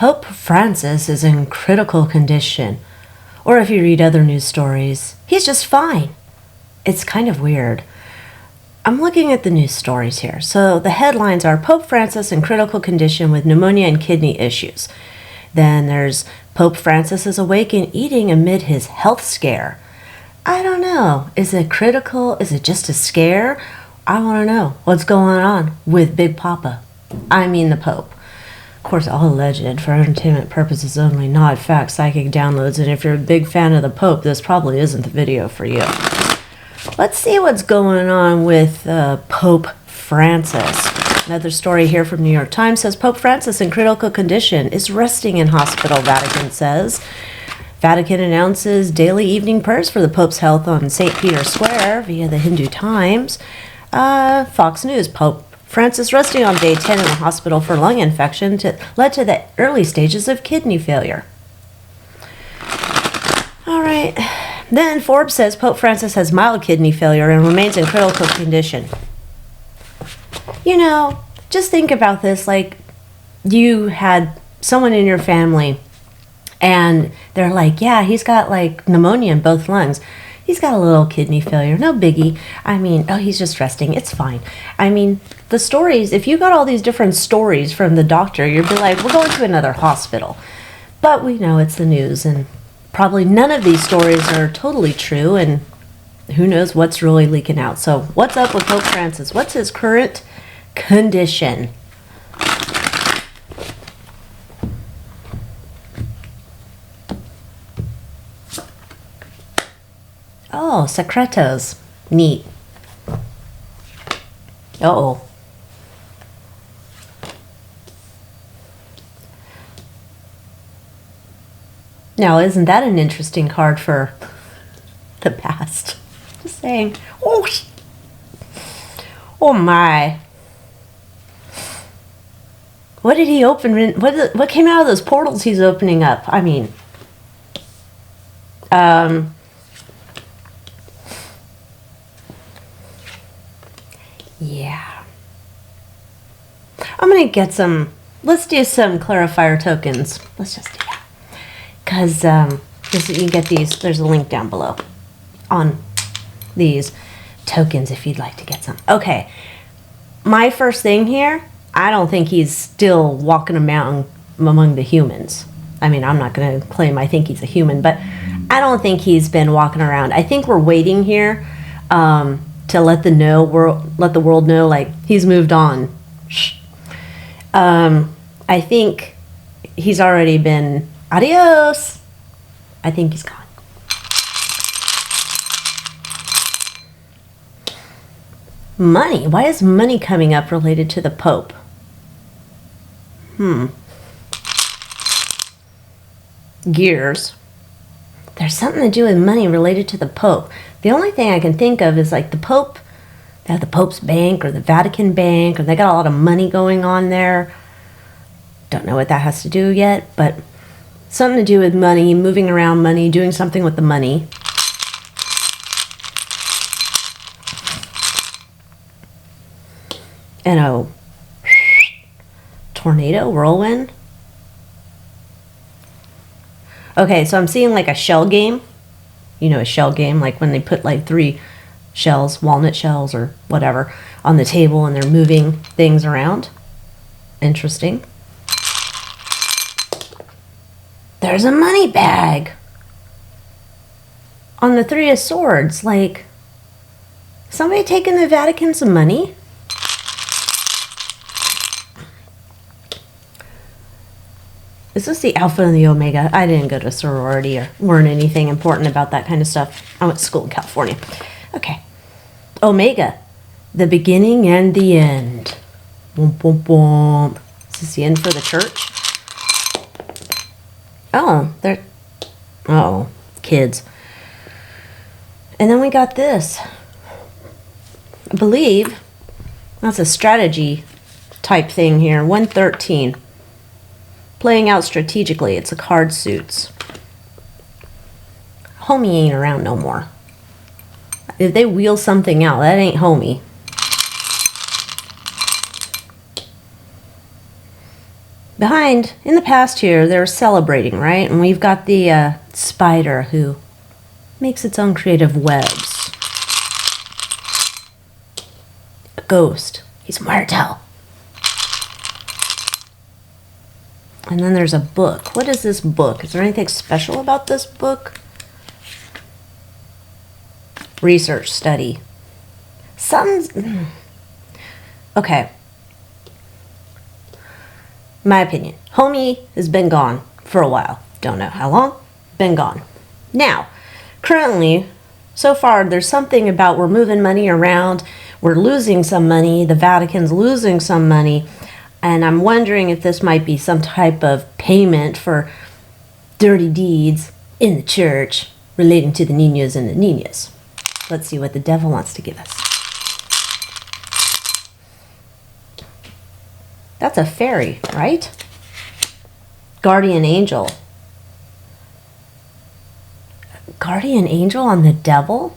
Pope Francis is in critical condition. Or if you read other news stories, he's just fine. It's kind of weird. I'm looking at the news stories here. So the headlines are Pope Francis in critical condition with pneumonia and kidney issues. Then there's Pope Francis is awake and eating amid his health scare. I don't know. Is it critical? Is it just a scare? I want to know what's going on with Big Papa. I mean the Pope. Of course, all alleged for entertainment purposes only, not fact psychic downloads. And if you're a big fan of the Pope, this probably isn't the video for you. Let's see what's going on with Pope Francis. Another story here from New York Times says Pope Francis in critical condition is resting in hospital, Vatican says. Vatican announces daily evening prayers for the Pope's health on St. Peter's Square via the Hindu Times. Fox News, Pope Francis resting on day 10 in the hospital for lung infection led to the early stages of kidney failure. All right. Then Forbes says Pope Francis has mild kidney failure and remains in critical condition. You know, just think about this. Like, you had someone in your family and they're like, yeah, he's got like pneumonia in both lungs. He's got a little kidney failure. No biggie. I mean, oh, he's just resting. It's fine. I mean, the stories, if you got all these different stories from the doctor, you'd be like, we're going to another hospital. But we know it's the news, and probably none of these stories are totally true, and who knows what's really leaking out. So what's up with Pope Francis? What's his current condition? Oh, secretos. Neat. Uh-oh. Now, isn't that an interesting card for the past? Just saying. Oh, oh my. What did he open? What came out of those portals he's opening up? I mean, yeah. I'm going to get some, let's do some clarifier tokens. Let's just do that. Because you get these, there's a link down below on these tokens if you'd like to get some. Okay, my first thing here, I don't think he's still walking around among the humans. I mean, I'm not going to claim I think he's a human, but I don't think he's been walking around. I think we're waiting here to let the world know, like, he's moved on. I think he's already been adios. I think he's gone. Money. Why is money coming up related to the Pope? Gears. There's something to do with money related to the Pope. The only thing I can think of is like the Pope, they have the Pope's Bank or the Vatican Bank, or they got a lot of money going on there. Don't know what that has to do yet, but something to do with money, moving around money, doing something with the money. And a tornado, whirlwind. Okay, so I'm seeing like a shell game. You know, a shell game, like when they put like 3 shells, walnut shells or whatever, on the table and they're moving things around. Interesting. There's a money bag on the 3 of Swords. Like, somebody taking the Vatican some money? Is this the Alpha and the Omega? I didn't go to sorority or learn anything important about that kind of stuff. I went to school in California. Okay. Omega. The beginning and the end. Boom, boom, boom. Is this the end for the church? Oh, they're... Uh-oh. Kids. And then we got this. I believe that's a strategy type thing here. 113. Playing out strategically. It's a card suits. Homie ain't around no more. If they wheel something out, that ain't homie. Behind, in the past here, they're celebrating, right? And we've got the spider who makes its own creative webs. A ghost. He's muerto. And then there's a book. What is this book? Is there anything special about this book? Research, study. Okay. My opinion. Homie has been gone for a while. Don't know how long. Been gone. Now, currently, so far, there's something about we're moving money around. We're losing some money. The Vatican's losing some money. And I'm wondering if this might be some type of payment for dirty deeds in the church relating to the niños and the niñas. Let's see what the devil wants to give us. That's a fairy, right? Guardian angel. Guardian angel on the devil?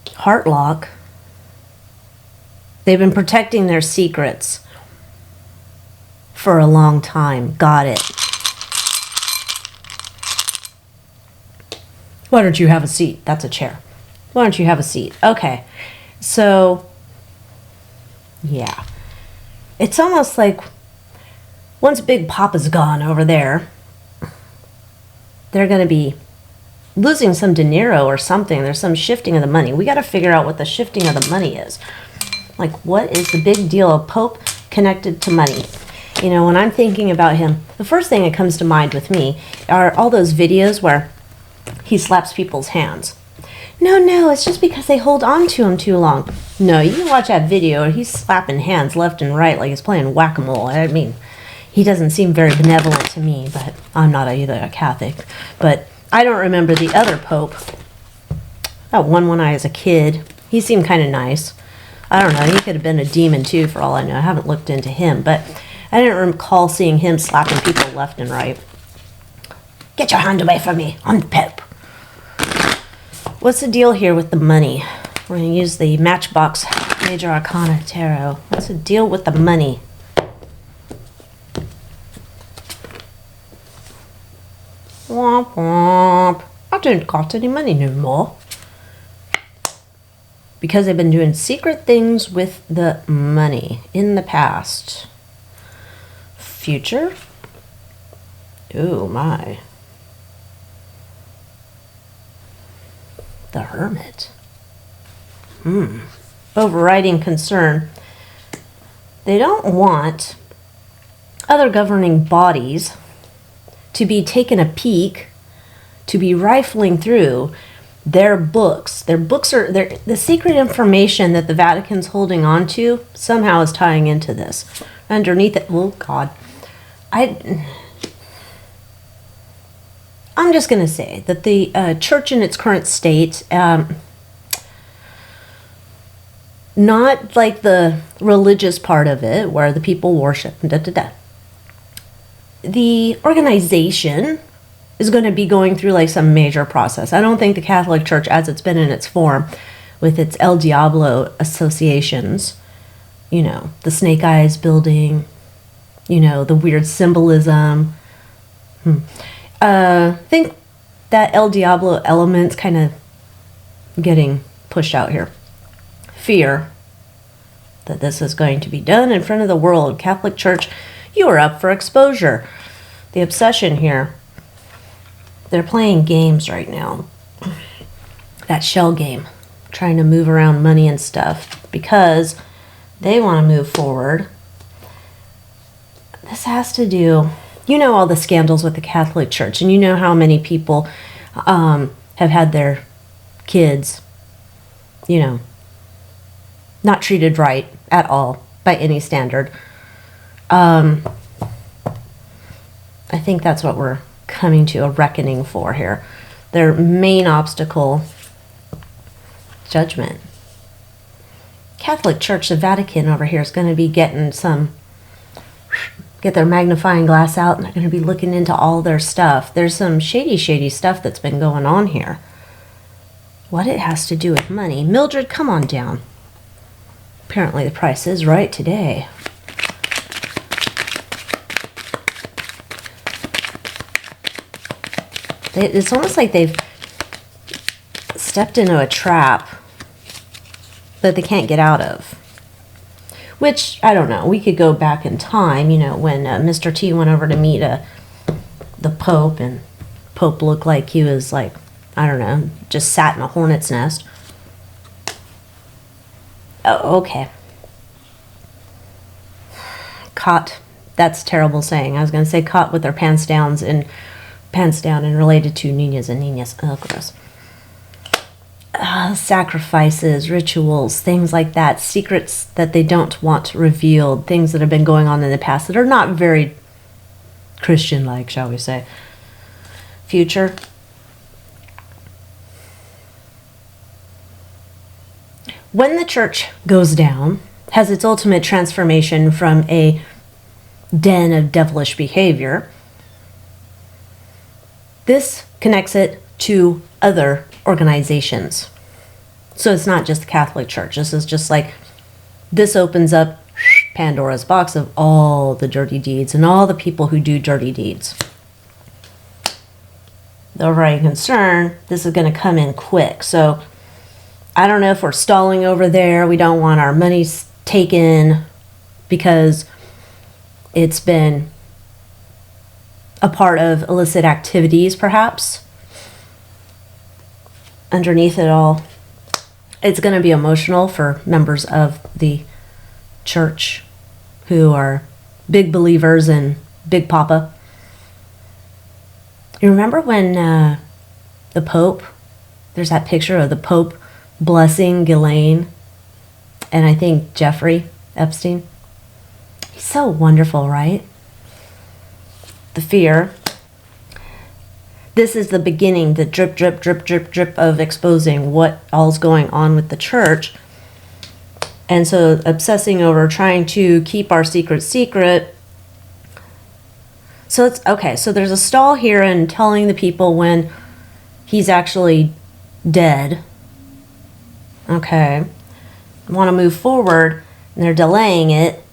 Heartlock. They've been protecting their secrets for a long time. Got it. Why don't you have a seat? That's a chair. Why don't you have a seat? Okay. So, yeah. It's almost like once Big Papa's gone over there, they're going to be losing some dinero or something. There's some shifting of the money. We got to figure out what the shifting of the money is. Like, what is the big deal of Pope connected to money? You know, when I'm thinking about him, the first thing that comes to mind with me are all those videos where he slaps people's hands. No, it's just because they hold on to him too long. No, you can watch that video and he's slapping hands left and right like he's playing whack-a-mole. I mean, he doesn't seem very benevolent to me, but I'm not either a Catholic. But I don't remember the other Pope. That one when I was a kid. He seemed kind of nice. I don't know. He could have been a demon too, for all I know. I haven't looked into him, but I didn't recall seeing him slapping people left and right. Get your hand away from me. I'm the Pope. What's the deal here with the money? We're going to use the Matchbox Major Arcana Tarot. What's the deal with the money? Womp womp. I don't got any money no more. Because they've been doing secret things with the money in the past. Future? Oh my. The Hermit. Overriding concern. They don't want other governing bodies to be taking a peek, to be rifling through their books. Their books are the secret information that the Vatican's holding on to somehow is tying into this. Underneath it, oh God, I'm just going to say that the church in its current state, not like the religious part of it where the people worship, the organization is going to be going through like some major process. I don't think the Catholic Church, as it's been in its form, with its El Diablo associations, you know, the snake eyes building, you know, the weird symbolism. I think that El Diablo element's kind of getting pushed out here. Fear that this is going to be done in front of the world. Catholic Church, you are up for exposure. The obsession here. They're playing games right now. That shell game. Trying to move around money and stuff. Because they want to move forward. This has to do... You know all the scandals with the Catholic Church. And you know how many people have had their kids, you know, not treated right at all by any standard. I think that's what we're coming to a reckoning for here. Their main obstacle, judgment. Catholic Church, the Vatican over here is going to be getting get their magnifying glass out and they're going to be looking into all their stuff. There's some shady stuff that's been going on here. What it has to do with money. Mildred, come on down. Apparently the price is right today. It's almost like they've stepped into a trap that they can't get out of. Which, I don't know, we could go back in time, you know, when Mr. T went over to meet the Pope, and Pope looked like he was like, I don't know, just sat in a hornet's nest. Oh, okay. Caught, that's terrible saying. I was going to say caught with their pants down and related to niñas and niñas. Oh, gross. Sacrifices, rituals, things like that, secrets that they don't want revealed, things that have been going on in the past that are not very Christian-like, shall we say. Future. When the church goes down, has its ultimate transformation from a den of devilish behavior, this connects it to other organizations. So it's not just the Catholic Church. This is just like, this opens up Pandora's box of all the dirty deeds and all the people who do dirty deeds. The overriding concern, this is going to come in quick. So I don't know if we're stalling over there. We don't want our money taken because it's been a part of illicit activities, perhaps. Underneath it all, it's going to be emotional for members of the church who are big believers in Big Papa. You remember when the Pope, there's that picture of the Pope blessing Ghislaine and I think Jeffrey Epstein? He's so wonderful, right? The fear. This is the beginning, the drip, drip, drip, drip, drip of exposing what all's going on with the church. And so obsessing over trying to keep our secret secret. So it's okay. So there's a stall here in telling the people when he's actually dead. Okay. Want to move forward and they're delaying it.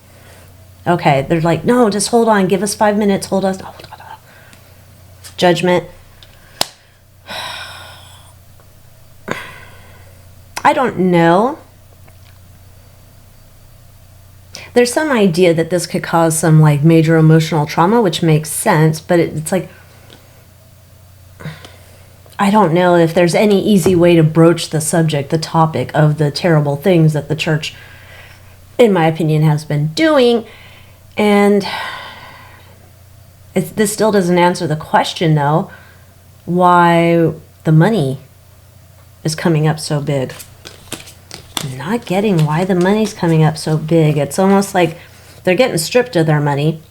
Okay. They're like, no, just hold on. Give us 5 minutes. Hold us. Judgment. I don't know. There's some idea that this could cause some like major emotional trauma, which makes sense, but it's like, I don't know if there's any easy way to broach the subject, the topic of the terrible things that the church, in my opinion, has been doing. And this still doesn't answer the question, though, why the money is coming up so big. I'm not getting why the money's coming up so big. It's almost like they're getting stripped of their money,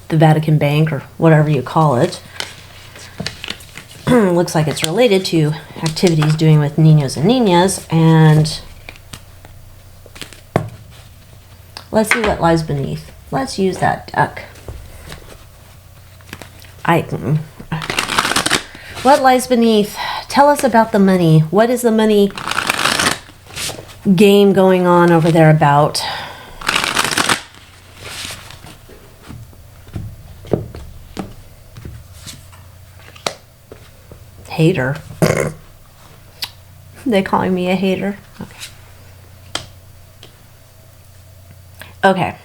the Vatican Bank or whatever you call it. Looks like it's related to activities doing with niños and niñas. And let's see what lies beneath. Let's use that duck. What lies beneath? Tell us about the money. What is the money game going on over there about? Hater. They calling me a hater? Okay.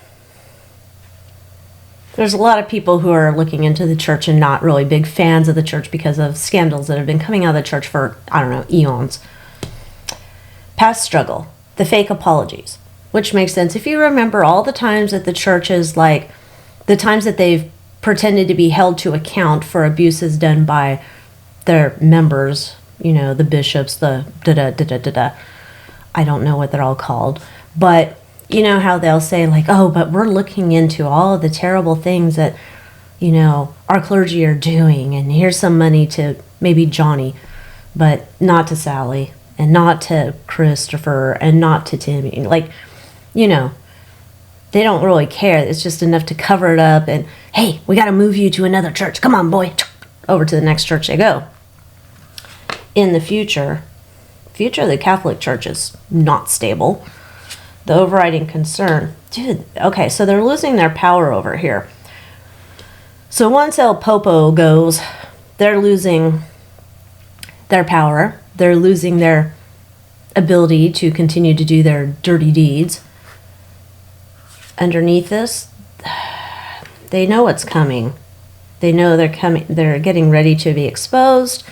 There's a lot of people who are looking into the church and not really big fans of the church because of scandals that have been coming out of the church for, I don't know, eons. Past struggle, the fake apologies, which makes sense. If you remember all the times that the church is like, the times that they've pretended to be held to account for abuses done by their members, you know, the bishops, the da-da-da-da-da-da. I don't know what they're all called, but you know how they'll say like, oh, but we're looking into all of the terrible things that, you know, our clergy are doing, and here's some money to maybe Johnny, but not to Sally, and not to Christopher, and not to Timmy. Like, you know, they don't really care. It's just enough to cover it up and, hey, we got to move you to another church. Come on, boy. Over to the next church they go. In the future of the Catholic Church is not stable. The overriding concern. Dude, okay, so they're losing their power over here. So once El Popo goes, they're losing their power. They're losing their ability to continue to do their dirty deeds. Underneath this, they know what's coming. They know they're coming. They're getting ready to be exposed.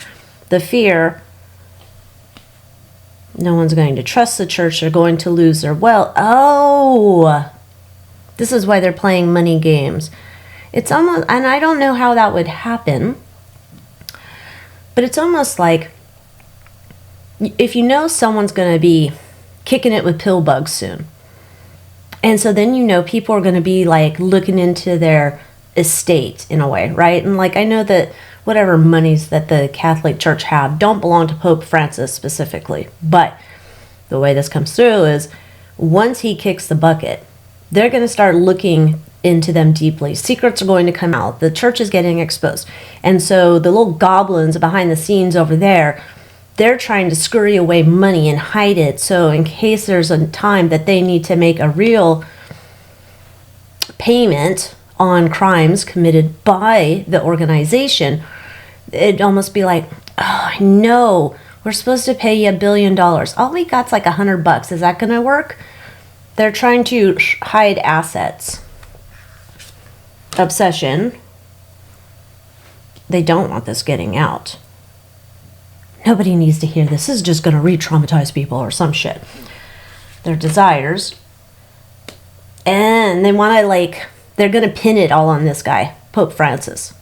The fear, no one's going to trust the church. They're going to lose their wealth. Oh, this is why they're playing money games. It's almost, and I don't know how that would happen, but it's almost like if you know someone's going to be kicking it with pill bugs soon, and so then you know people are going to be like looking into their estate in a way, right? And like I know that whatever monies that the Catholic Church have don't belong to Pope Francis specifically, but the way this comes through is once he kicks the bucket, they're going to start looking into them deeply. Secrets are going to come out. The church is getting exposed. And so the little goblins behind the scenes over there, they're trying to scurry away money and hide it. So in case there's a time that they need to make a real payment on crimes committed by the organization, it'd almost be like, oh, I know, we're supposed to pay you $1 billion. All we got's like $100. Is that going to work? They're trying to hide assets. Obsession. They don't want this getting out. Nobody needs to hear this. This is just going to re-traumatize people or some shit. Their desires. And they want to like, they're going to pin it all on this guy, Pope Francis.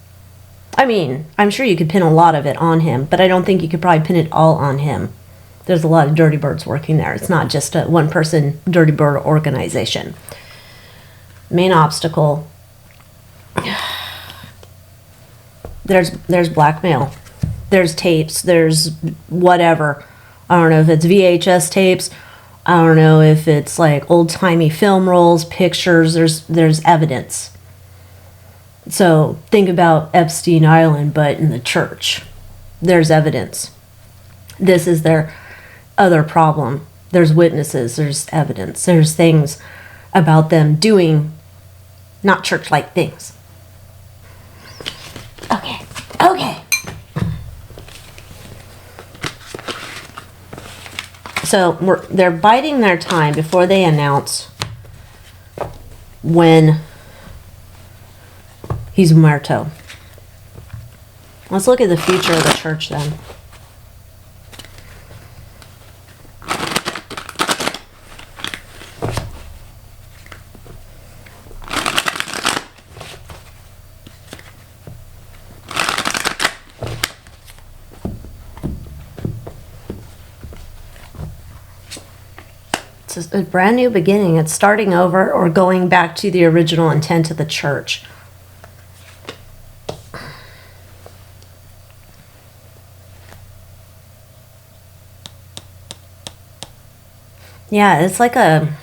I mean, I'm sure you could pin a lot of it on him, but I don't think you could probably pin it all on him. There's a lot of dirty birds working there. It's not just a one-person dirty bird organization. Main obstacle. There's blackmail. There's tapes. There's whatever. I don't know if it's VHS tapes. I don't know if it's like old-timey film rolls, pictures. There's evidence. So think about Epstein Island, but in the church. There's evidence. This is their other problem. There's witnesses. There's evidence. There's things about them doing not church-like things. Okay. So they're biding their time before they announce when he's muerto. Let's look at the future of the church then. It's a brand new beginning. It's starting over or going back to the original intent of the church. Yeah, it's like a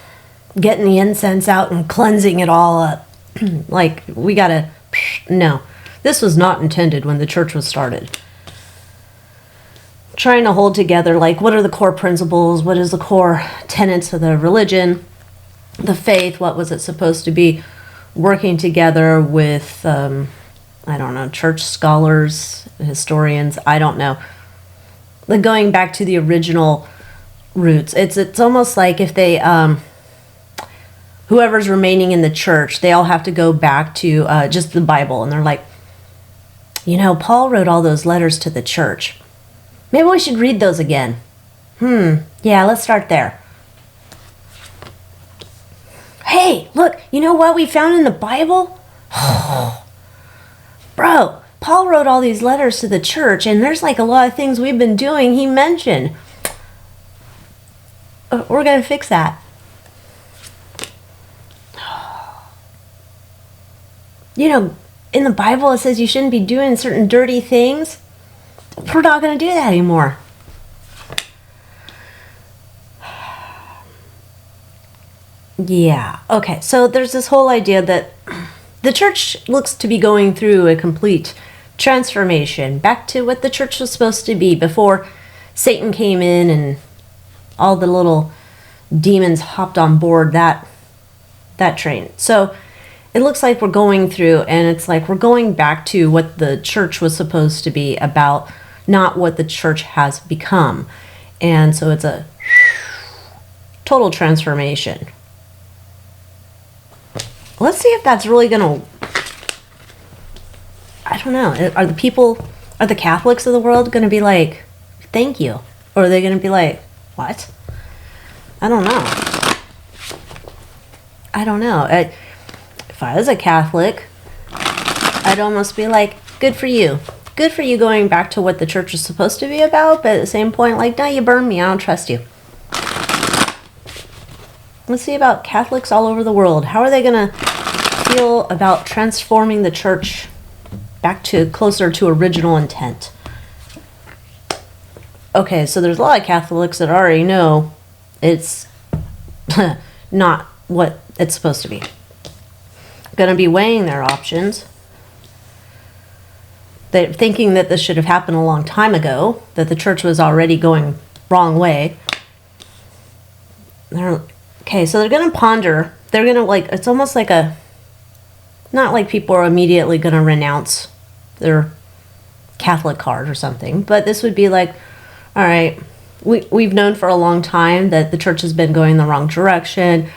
getting the incense out and cleansing it all up. Like, we gotta... No, this was not intended when the church was started. Trying to hold together, like, what are the core principles? What is the core tenets of the religion? The faith, what was it supposed to be? Working together with, I don't know, church scholars, historians, I don't know. Like, going back to the original roots. It's almost like if they, whoever's remaining in the church, they all have to go back to just the Bible. And they're like, you know, Paul wrote all those letters to the church. Maybe we should read those again. Yeah, let's start there. Hey, look, you know what we found in the Bible? Bro, Paul wrote all these letters to the church, and there's like a lot of things we've been doing he mentioned. We're going to fix that. You know, in the Bible it says you shouldn't be doing certain dirty things. We're not going to do that anymore. Yeah, okay, so there's this whole idea that the church looks to be going through a complete transformation back to what the church was supposed to be before Satan came in and all the little demons hopped on board that train. So it looks like we're going through, and it's like we're going back to what the church was supposed to be about, not what the church has become. And so it's a total transformation. Let's see if that's really gonna, I don't know, are the Catholics of the world gonna be like, thank you? Or are they gonna be like, what? I don't know. If I was a Catholic, I'd almost be like, good for you. Good for you going back to what the church is supposed to be about, but at the same point, like, no, you burned me, I don't trust you. Let's see about Catholics all over the world. How are they going to feel about transforming the church back to closer to original intent? Okay, so there's a lot of Catholics that already know it's not what it's supposed to be. Going to be weighing their options. They're thinking that this should have happened a long time ago, that the church was already going wrong way. Okay, so they're going to ponder. They're going to, like, it's almost like not like people are immediately going to renounce their Catholic card or something, but this would be like, all right, we've known for a long time that the church has been going the wrong direction,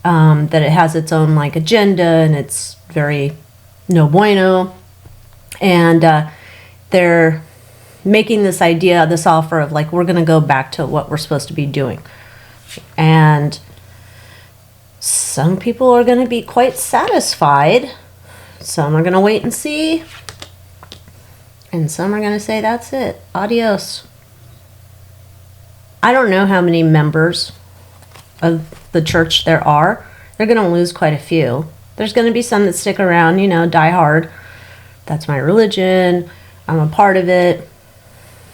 that it has its own, like, agenda, and it's very no bueno. And they're making this offer of, like, we're going to go back to what we're supposed to be doing. And some people are going to be quite satisfied. Some are going to wait and see. And some are going to say, that's it. Adios. I don't know how many members of the church there are. They're going to lose quite a few. There's going to be some that stick around, die hard. That's my religion. I'm a part of it.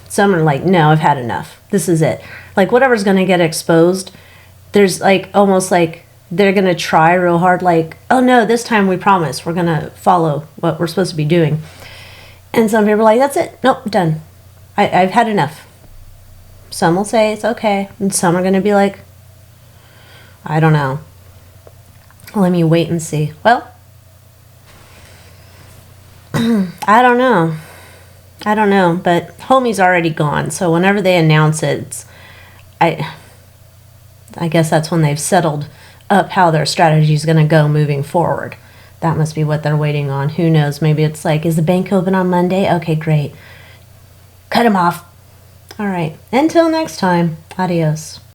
Some are like, no, I've had enough. This is it. Like, whatever's going to get exposed, there's, like, almost like they're going to try real hard, like, oh no, this time we promise we're going to follow what we're supposed to be doing. And some people are like, that's it. Nope, done. I've had enough. Some will say it's okay. And some are going to be like, I don't know. Let me wait and see. Well, I don't know, but homie's already gone. So whenever they announce it, I guess that's when they've settled up how their strategy is going to go moving forward. That must be what they're waiting on. Who knows? Maybe it's like, is the bank open on Monday? Okay, great. Cut him off. All right. Until next time. Adios.